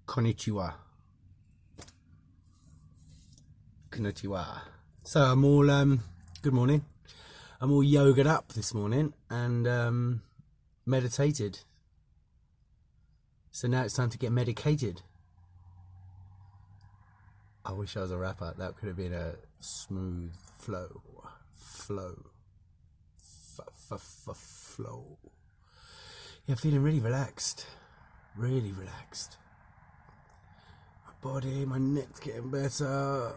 Konnichiwa. Konnichiwa. So I'm all, good morning. I'm all yogaed up this morning and meditated. So now it's time to get medicated. I wish I was a rapper. That could have been a smooth flow. Yeah, feeling really relaxed. Really relaxed. My body, my neck's getting better.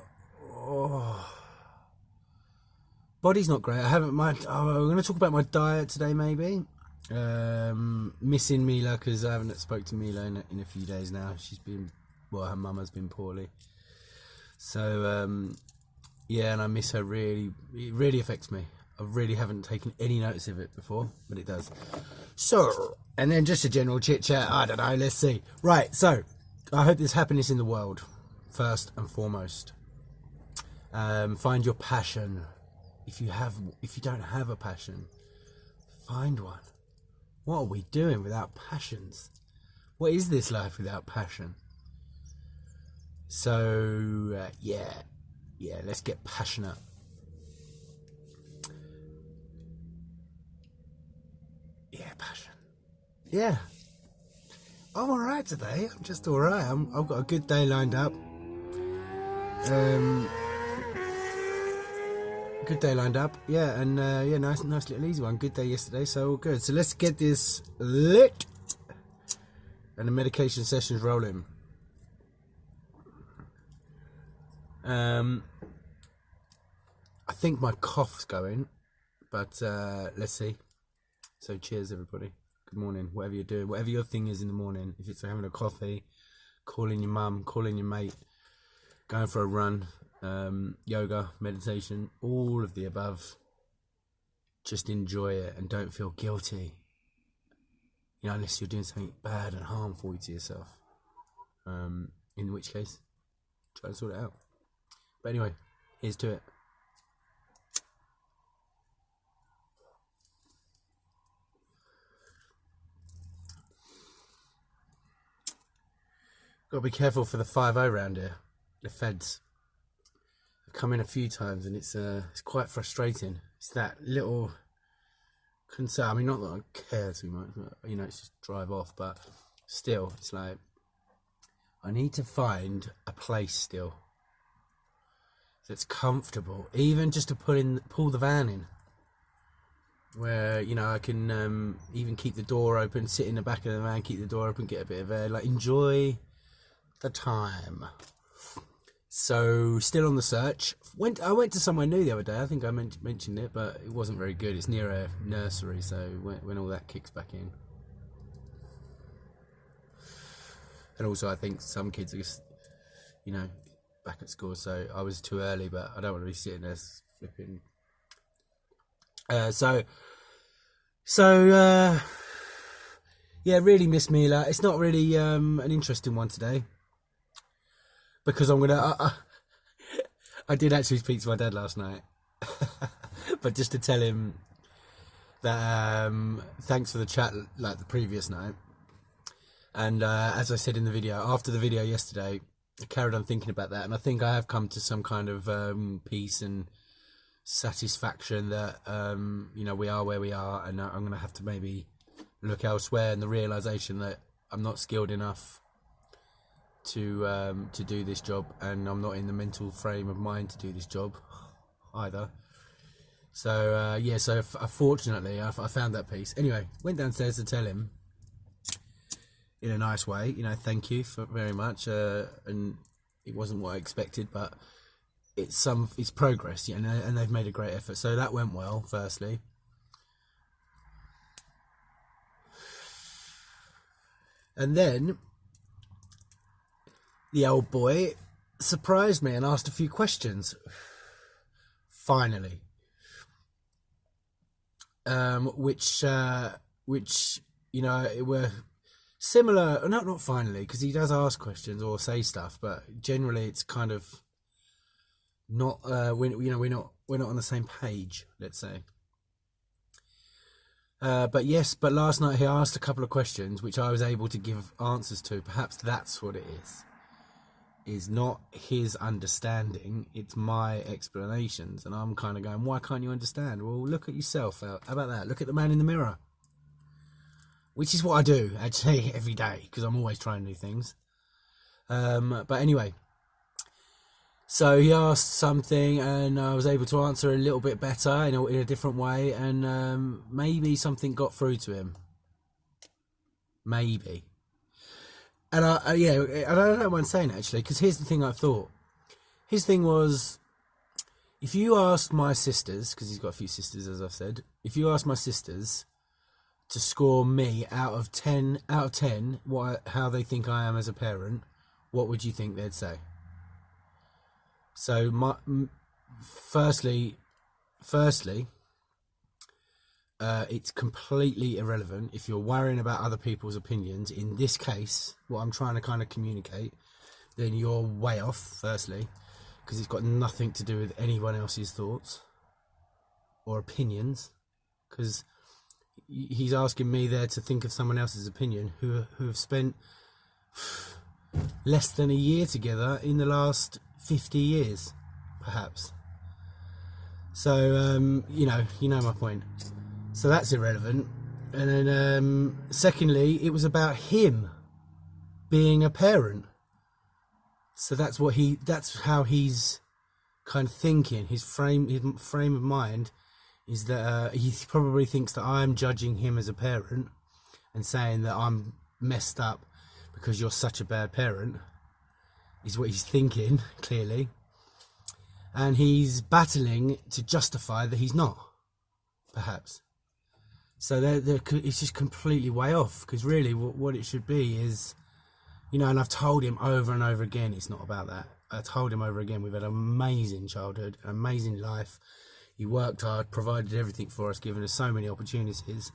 Oh. Body's not great. I'm going to talk about my diet today, maybe. Missing Mila because I haven't spoke to Mila in a few days now. She's been, well, her mum has been poorly. So, yeah, and I miss her really. It really affects me. I really haven't taken any notice of it before, but it does. So, and then just a general chit chat. I don't know. Let's see. Right. So, I hope there's happiness in the world, first and foremost. Find your passion. If you don't have a passion, find one. What are we doing without passions? What is this life without passion? So, yeah, let's get passionate. Yeah, passion. Yeah. I'm alright today. I'm just alright. I've got a good day lined up. Good day lined up. Yeah, and yeah, nice little easy one. Good day yesterday, so all good. So let's get this lit and the medication sessions rolling. I think my cough's going, but let's see. So cheers, everybody. Good morning, whatever you're doing, whatever your thing is in the morning. If it's having a coffee, calling your mum, calling your mate, going for a run, yoga, meditation, all of the above. Just enjoy it and don't feel guilty. You know, unless you're doing something bad and harmful to yourself. In which case, try to sort it out. But anyway, here's to it. Got to be careful for the 5-0 round here. The feds have come in a few times, and it's quite frustrating. It's that little concern. I mean, not that I care too much, but, you know, it's just drive off. But still, it's like I need to find a place still that's comfortable, even just to pull the van in, where, you know, I can even keep the door open, sit in the back of the van, keep the door open, get a bit of air, like enjoy the time. So still on the search. I went to somewhere new the other day. I think I mentioned it, but it wasn't very good. It's near a nursery, so when all that kicks back in. And also I think some kids are just, you know, back at school, so I was too early, but I don't want to be sitting there flipping. Yeah, really miss Mila. It's not really an interesting one today, because I'm gonna. I did actually speak to my dad last night, but just to tell him that thanks for the chat like the previous night, and as I said in the video, after the video yesterday, I carried on thinking about that, and I think I have come to some kind of peace and satisfaction that you know, we are where we are, and I'm gonna have to maybe look elsewhere, and the realization that I'm not skilled enough to do this job, and I'm not in the mental frame of mind to do this job either. So yeah, so fortunately I found that peace. Anyway, went downstairs to tell him in a nice way, you know, thank you very much, and it wasn't what I expected, but it's progress, you know, and they've made a great effort, so that went well. Firstly, and then the old boy surprised me and asked a few questions. Finally, which you know, were similar. Not finally, because he does ask questions or say stuff, but generally it's kind of not. We're not on the same page, let's say. But last night he asked a couple of questions which I was able to give answers to. Perhaps that's what it is not his understanding, it's my explanations. And I'm kind of going, why can't you understand? Well, look at yourself. How about that? Look at the man in the mirror. Which is what I do, actually, every day, because I'm always trying new things. But anyway, so he asked something and I was able to answer a little bit better in a different way, and maybe something got through to him. Maybe. And I don't mind saying it, actually, because here's the thing I thought. His thing was, if you asked my sisters, because he's got a few sisters, as I've said, if you asked my sisters to score me out of 10, how they think I am as a parent, what would you think they'd say? So, firstly, it's completely irrelevant if you're worrying about other people's opinions. In this case, what I'm trying to kind of communicate, then you're way off, firstly, because it's got nothing to do with anyone else's thoughts or opinions, because he's asking me there to think of someone else's opinion who have spent less than a year together in the last 50 years, perhaps. So, you know my point. So that's irrelevant. And then, secondly, it was about him being a parent. So that's how he's kind of thinking. His frame of mind is that he probably thinks that I'm judging him as a parent and saying that I'm messed up because you're such a bad parent, is what he's thinking, clearly. And he's battling to justify that he's not, perhaps. So it's just completely way off, because really what it should be is, and I've told him over and over again, it's not about that. I told him over again, we've had an amazing childhood, an amazing life. He worked hard, provided everything for us, given us so many opportunities.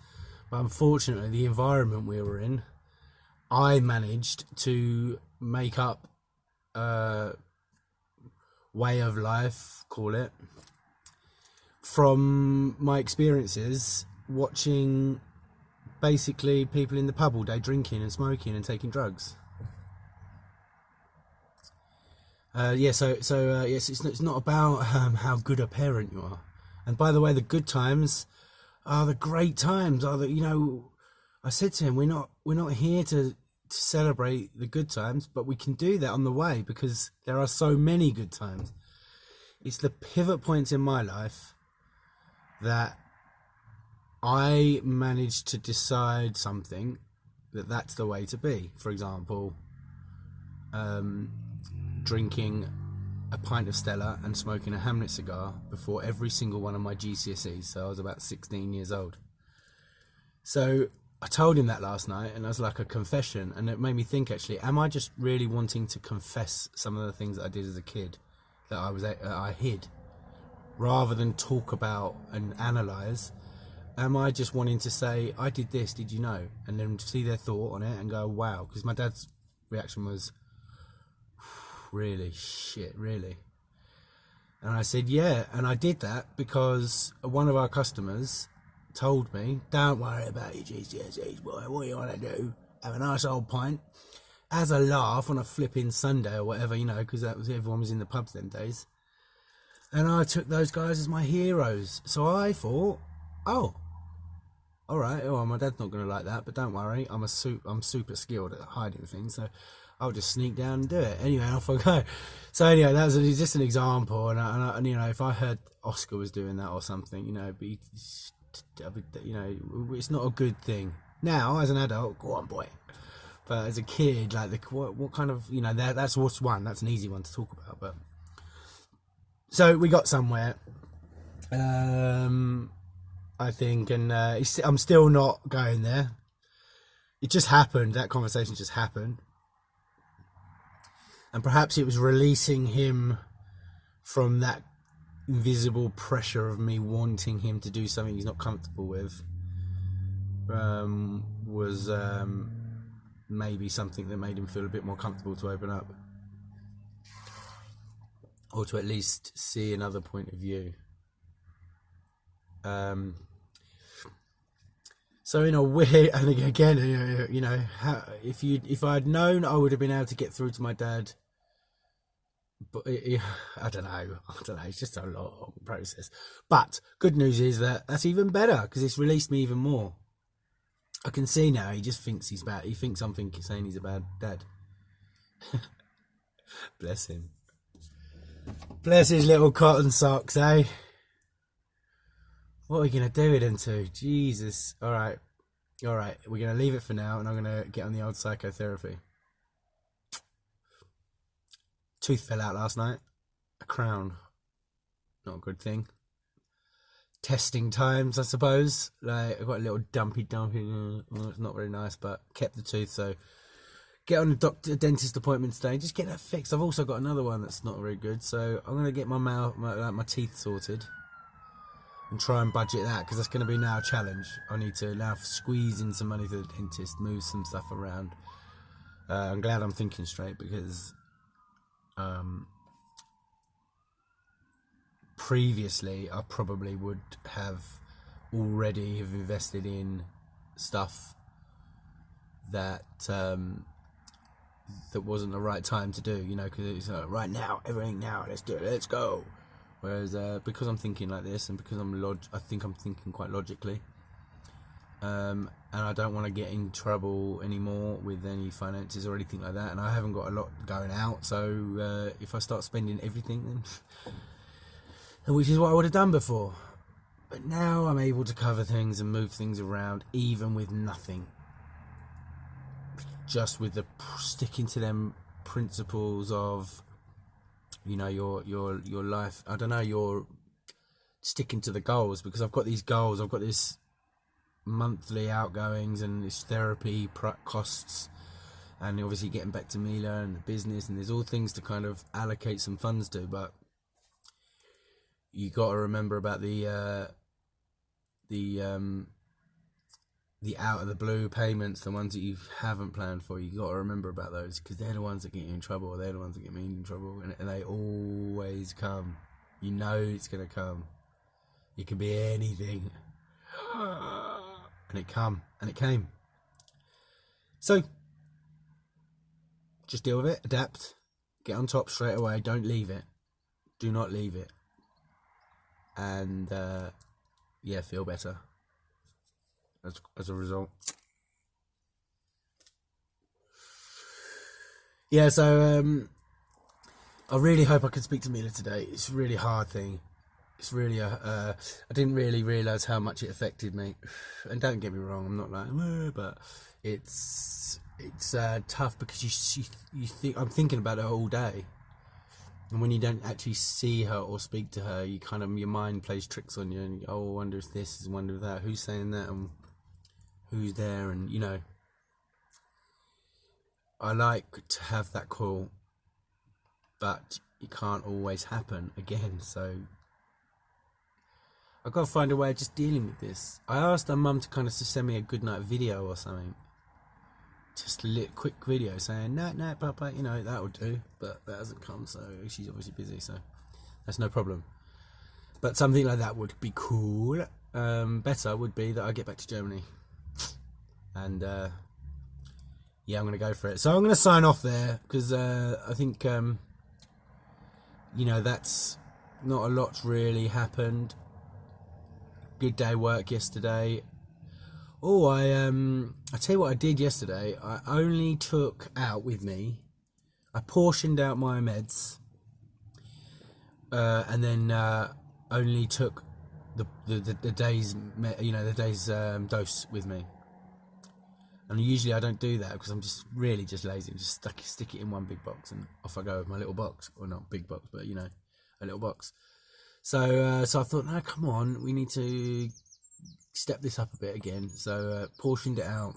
But unfortunately, the environment we were in, I managed to make up way of life, call it, from my experiences watching basically people in the pub all day drinking and smoking and taking drugs. Yes, it's not about how good a parent you are. And by the way, the good times are the great times. I said to him, we're not here to celebrate the good times, but we can do that on the way, because there are so many good times. It's the pivot points in my life that I managed to decide something that's the way to be. For example, drinking a pint of Stella and smoking a Hamlet cigar before every single one of my GCSEs. So I was about 16 years old. So I told him that last night, and it was like a confession, and it made me think, actually, am I just really wanting to confess some of the things that I did as a kid that I hid, rather than talk about and analyse? Am I just wanting to say, I did this, did you know? And then see their thought on it and go, wow. Because my dad's reaction was, really? Shit, really? And I said, yeah. And I did that because one of our customers told me, don't worry about your GCSEs, boy. What do you want to do? Have a nice old pint. As a laugh on a flipping Sunday or whatever, because everyone was in the pubs them days. And I took those guys as my heroes. So I thought, oh, all right, well, my dad's not going to like that, but don't worry, I'm super skilled at hiding things, so I'll just sneak down and do it. Anyway, off I go. So anyway, that was just an example, and if I heard Oscar was doing that or something, it's not a good thing. Now, as an adult, go on, boy. But as a kid, like what kind of, that's what's one. That's an easy one to talk about. But so we got somewhere. I think, and I'm still not going there. It just happened. That conversation just happened. And perhaps it was releasing him from that invisible pressure of me wanting him to do something he's not comfortable with. Was maybe something that made him feel a bit more comfortable to open up. Or to at least see another point of view. So in a weird, and again, you know, if I'd known, I would have been able to get through to my dad. But I don't know. It's just a long process. But good news is that's even better because it's released me even more. I can see now. He just thinks he's bad. He thinks I'm saying he's a bad dad. Bless him. Bless his little cotton socks, eh? What are we going to do with him two? Jesus. All right. We're going to leave it for now, and I'm going to get on the old psychotherapy. Tooth fell out last night. A crown. Not a good thing. Testing times, I suppose. Like, I've got a little dumpy. It's not very nice, but kept the tooth, so get on a dentist appointment today. Just get that fixed. I've also got another one that's not very good, so I'm going to get my teeth sorted. And try and budget that, because that's going to be now a challenge. I need to now squeeze in some money for the dentist, move some stuff around. I'm glad I'm thinking straight, because previously I probably would have already have invested in stuff that that wasn't the right time to do, you know, because it's right now, everything now, let's do it, let's go. Whereas because I'm thinking like this, and because I think I'm thinking quite logically, and I don't want to get in trouble anymore with any finances or anything like that, and I haven't got a lot going out, so if I start spending everything, then which is what I would have done before, but now I'm able to cover things and move things around even with nothing, just with the sticking to them principles of, you know, your life. I don't know, you're sticking to the goals, because I've got these goals. I've got this monthly outgoings and this therapy costs, and obviously getting back to Mila and the business, and there's all things to kind of allocate some funds to. But you got to remember about the out of the blue payments, the ones that you haven't planned for. You got to remember about those, because they're the ones that get you in trouble, or they're the ones that get me in trouble, and they always come. You know it's gonna come. It can be anything, and it came. So just deal with it, adapt, get on top straight away. Don't leave it. Do not leave it, and feel better as a result. Yeah, so I really hope I can speak to Mila today. It's a really hard thing. It's really I didn't really realise how much it affected me. And don't get me wrong, I'm not like, but it's tough, because you think, I'm thinking about her all day. And when you don't actually see her or speak to her, you kind of, your mind plays tricks on you, and I wonder if this is, wonder if that, who's saying that, and who's there, and you know, I like to have that call, but it can't always happen again, so I've got to find a way of just dealing with this. I asked her mum to kind of just send me a good night video or something, just a little quick video saying, no, Papa, you know, that will do, but that hasn't come, so she's obviously busy, so that's no problem. But something like that would be cool. Better would be that I get back to Germany. And yeah, I'm going to go for it. So I'm going to sign off there, because I think, you know, that's not a lot really happened. Good day work yesterday. Oh, I tell you what I did yesterday. I only took out with me, I portioned out my meds, and then only took the day's, you know, the day's dose with me. And usually I don't do that, because I'm just really just lazy. And just stick it in one big box, and off I go with my little box, or not big box, but you know, a little box. So so I thought, no, come on, we need to step this up a bit again. So portioned it out,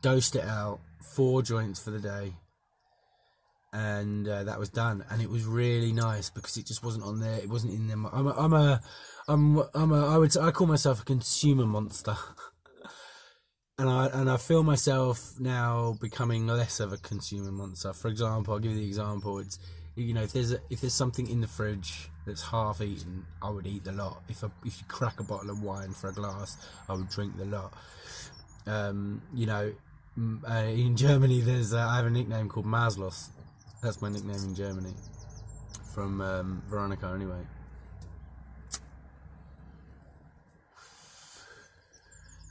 dosed it out, 4 joints for the day, and that was done. And it was really nice, because it just wasn't on there. It wasn't in them. I call myself a consumer monster. And I feel myself now becoming less of a consumer monster. For example, I'll give you the example. if there's something in the fridge that's half eaten, I would eat the lot. If you crack a bottle of wine for a glass, I would drink the lot. In Germany, I have a nickname called Maslos. That's my nickname in Germany, from Veronica anyway.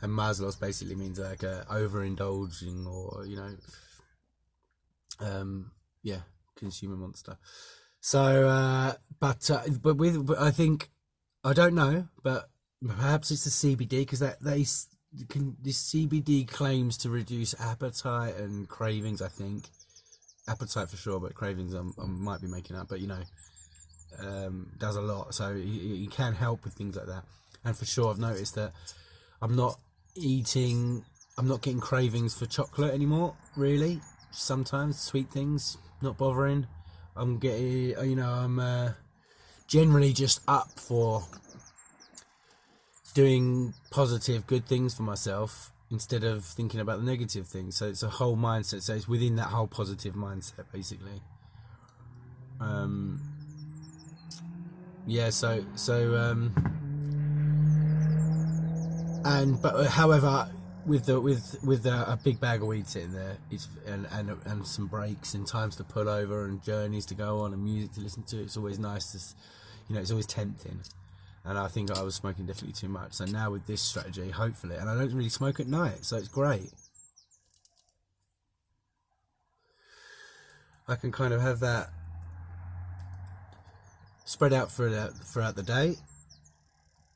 And Maslows basically means like overindulging, or consumer monster. So, but I think, I don't know, but perhaps it's the CBD, because this CBD claims to reduce appetite and cravings. I think appetite for sure, but cravings I might be making up. But does a lot, so it can help with things like that. And for sure, I've noticed that I'm not getting cravings for chocolate anymore, really. Sometimes sweet things, not bothering. I'm getting, I'm generally just up for doing positive, good things for myself instead of thinking about the negative things. So it's a whole mindset. So it's within that whole positive mindset, basically. However, with a big bag of weed sitting there, and some breaks and times to pull over and journeys to go on and music to listen to, it's always nice to, it's always tempting. And I think I was smoking definitely too much. So now with this strategy, hopefully, and I don't really smoke at night, so it's great. I can kind of have that spread out throughout the day,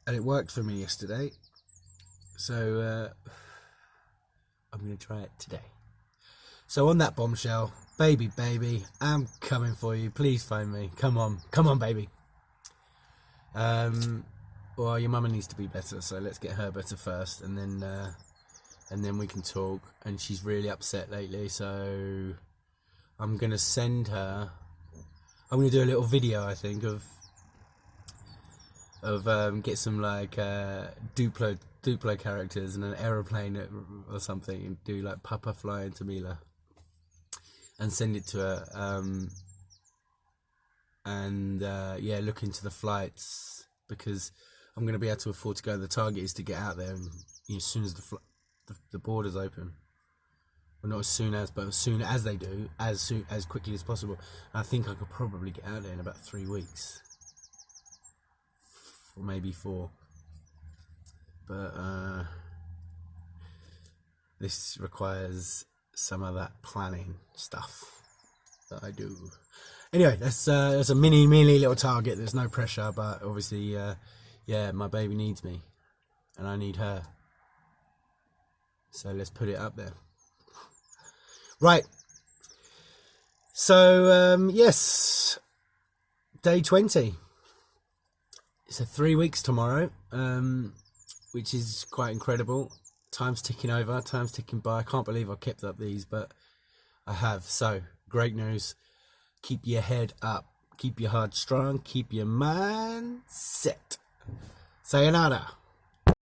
and it worked for me yesterday. So I'm going to try it today. So on that bombshell, baby, I'm coming for you. Please phone me. Come on, baby. Well, your mama needs to be better, so let's get her better first, and then we can talk. And she's really upset lately, so I'm going to send her. I'm going to do a little video, I think, of get some like Duplo characters and an aeroplane or something, and do like Papa flying to Mila and send it to her, look into the flights, because I'm going to be able to afford to go. The target is to get out there as soon as the borders open. Well, not as soon as, but as soon as they do, as quickly as possible. I think I could probably get out there in about 3 weeks, or maybe 4. But this requires some of that planning stuff that I do. Anyway, that's a mini little target. There's no pressure, but obviously, my baby needs me, and I need her. So let's put it up there. Right. So yes, day 20. So 3 weeks tomorrow, which is quite incredible. Time's ticking over, time's ticking by. I can't believe I kept up these, but I have. So great news. Keep your head up, keep your heart strong, keep your mind set. Sayonara.